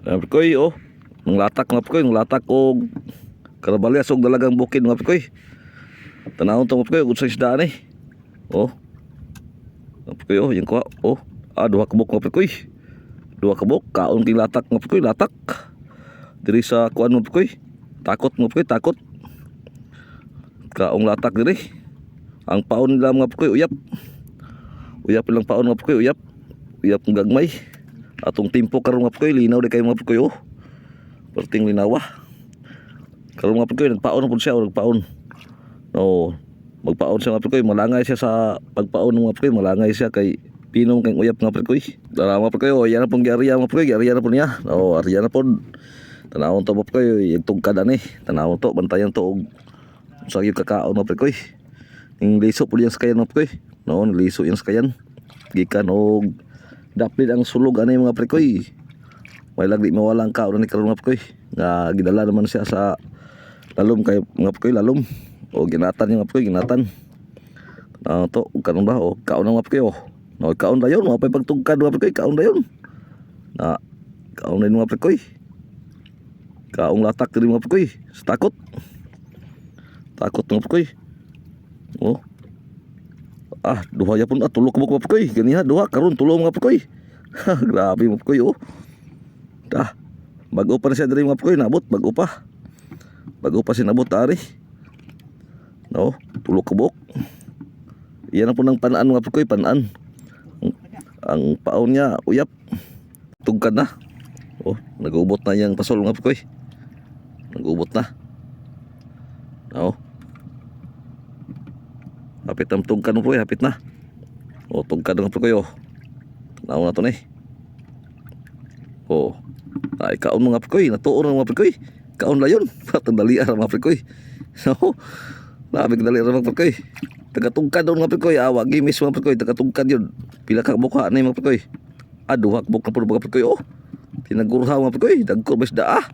Mga pikoy, oh. Nanglatak mga pikoy, nanglatak og karabalyas og dalagang bukid mga pikoy. Tanawon to mga pikoy, unsay isda ni. Oh. Mga pikoy, oh, yung kuha. Oh. Duha ka buk mga pikoy. Duha ka buk, kaon king latak mga pikoy, latak. Diri sa kuan mga pikoy. Takot mga pikoy, takot. Kaong latak diri. Ang paon nila mga pikoy, uyap. Uyap ilang paon mga pikoy, uyap. Uyap ng gagmay. Atong timpo karon mga pikoy, linaw di kayo mga pikoy, oh. Perting linawa. Karon mga pikoy, nagpaon na po siya, nagpaon. No, magpaon siya mga pikoy, malangay siya sa pagpaon ng mga pikoy, malangay siya kay pinong kang uyap mga pikoy. Dala mga pikoy, oh, yan na pong giariya mga pikoy, giariya na po niya. Oh, ariya na po. Tanawon to mga pikoy, yung tungkad ani. Tanawon to, bantayan to og sa yung kakaon mga pikoy. Yung liso po yan sa kayan mga pikoy. No, liso yan sa kayan. Gikan og daplit ang sulog ani mga pikoy. May lagdi mawala ang kaon ni karon mga pikoy. Nga gidala naman siya sa lalom kay mga pikoy, lalom. O ginatan yung mga pikoy, ginatan. To, kanon ba? O kaon ng mga pikoy, oh. No, kaon dayon, mga pagtugkad mga pikoy, kaon dayon. Na kaon na mga pikoy. Kaong latak diri mga pikoy. Takot. Takot mga pikoy. Oh. Duha ya pun tulo ka mga pikoy. Ganiha duha karon tulo mga pikoy. Grabe mga pikoy, oh. Bago pa na siya diri mga pikoy, nabot bago pa. Bago pa sinabot ari. No, tulo ka buk. Iyan na po ng panaan mga pikoy, panaan. Ang paon niya uyap. Tugkad na. Oh, nag-ubot na yang pasol mga pikoy. Nag-ubot na. Oh. Hapit ang tugkad mo pikoy, hapit na. Oh, tugkad mga pikoy, oh. Tanaw na to ni. Oh. Ay, kaon mga pikoy, natuon mga pikoy. Kaon layon, patandalian mga pikoy. So, labi kadali mga pikoy. Tagatugkad doon mga pikoy, wag gimis mga pikoy, tagatugkad yun. Pila ka buka na mga pikoy. Duha ka buka na po mga pikoy, oh. Tinagurha mga pikoy, dagko bes daa.